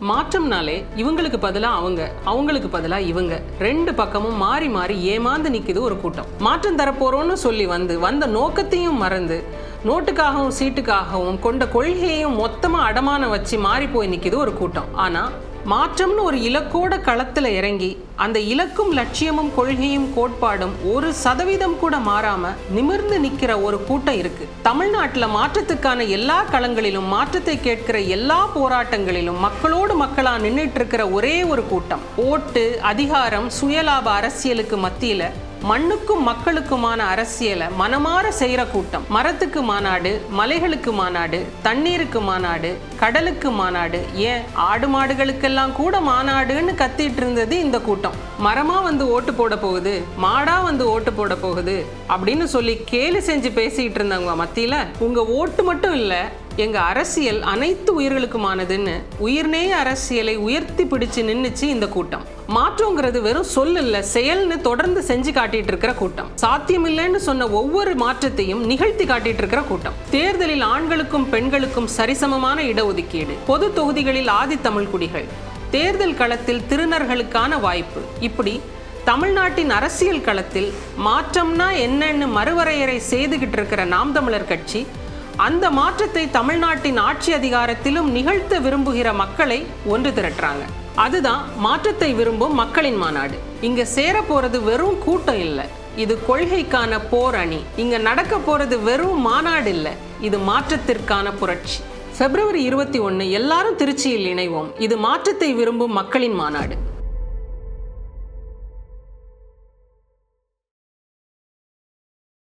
மாற்றம்னாலே இவங்களுக்கு பதிலா அவங்களுக்கு பதிலா இவங்க ரெண்டு பக்கமும் மாறி மாறி ஏமாந்து நிக்குது ஒரு கூட்டம். மாற்றம் தரப்போறோம்னு சொல்லி வந்த நோக்கத்தையும் மறந்து நோட்டுக்காகவும் சீட்டுக்காகவும் கொண்ட கொள்கையையும் மொத்தமா அடமான வச்சு மாறி போய் நிக்குது ஒரு கூட்டம். ஆனா மாற்றம்னு ஒரு இலக்கோட களத்துல இறங்கி அந்த இலக்கும் லட்சியமும் கொள்கையும் கோட்பாடும் 1% கூட மாறாம நிமிர்ந்து நிக்கிற ஒரு கூட்டம் இருக்கு. தமிழ்நாட்டுல மாற்றத்துக்கான எல்லா களங்களிலும் மாற்றத்தை கேட்கிற எல்லா போராட்டங்களிலும் மக்களோடு மக்களா நின்றுட்டு இருக்கிற ஒரே ஒரு கூட்டம். ஓட்டு, அதிகாரம், சுயலாப அரசியலுக்கு மத்தியில மண்ணுக்கும் மக்களுக்குமான அரசியலை மனமாற செய்யற கூட்டம். மரத்துக்கு மாநாடு, மலைகளுக்கு மாநாடு, தண்ணீருக்கு மாநாடு, கடலுக்கு மாநாடு, ஏன் ஆடு மாடுகளுக்கெல்லாம் கூட மாநாடுன்னு கத்திட்டு இருந்தது இந்த கூட்டம். மரமா வந்து ஓட்டு போட போகுது, மாடா வந்து ஓட்டு போட போகுது அப்படின்னு சொல்லி கேலி செஞ்சு பேசிட்டு இருந்தவங்க மத்தியில உங்க ஓட்டு மட்டும் இல்ல, எங்க அரசியல் அனைத்து உயிர்களுக்குமானதுன்னு உயிர்நேய அரசியலை உயர்த்தி பிடிச்சு நின்னுச்சு இந்த கூட்டம். மாற்றங்கிறது வெறும் சொல் இல்ல, செயல்னு தொடர்ந்து செஞ்சு காட்டிட்டு இருக்கிற கூட்டம். சாத்தியமில்லைன்னு சொன்ன ஒவ்வொரு மாற்றத்தையும் நிகழ்த்தி காட்டிட்டு இருக்கிற கூட்டம். தேர்தலில் ஆண்களுக்கும் பெண்களுக்கும் சரிசமமான இடஒதுக்கீடு, பொது தொகுதிகளில் ஆதித்தமிழ் குடிகள், தேர்தல் களத்தில் திருநர்களுக்கான வாய்ப்பு, இப்படி தமிழ்நாட்டின் அரசியல் களத்தில் மாற்றம்னா என்னன்னு மறுவரையறை செய்துகிட்டு இருக்கிற நாம் தமிழர் கட்சி அந்த மாற்றத்தை தமிழ்நாட்டின் ஆட்சி அதிகாரத்திலும் நிகழ்த்த விரும்புகிற மக்களை ஒன்று திரட்டுறாங்க. அதுதான் மாற்றத்தை விரும்பும் மக்களின் மாநாடு. இங்க சேர போறது வெறும் கூட்டம் இல்ல, இது கொள்கைக்கான போர் அணி. இங்க நடக்க போறது வெறும் மாநாடு இல்ல, இது மாற்றத்திற்கான புரட்சி. February 21 எல்லாரும் திருச்சியில் இணைவோம். இது மாற்றத்தை விரும்பும் மக்களின் மாநாடு.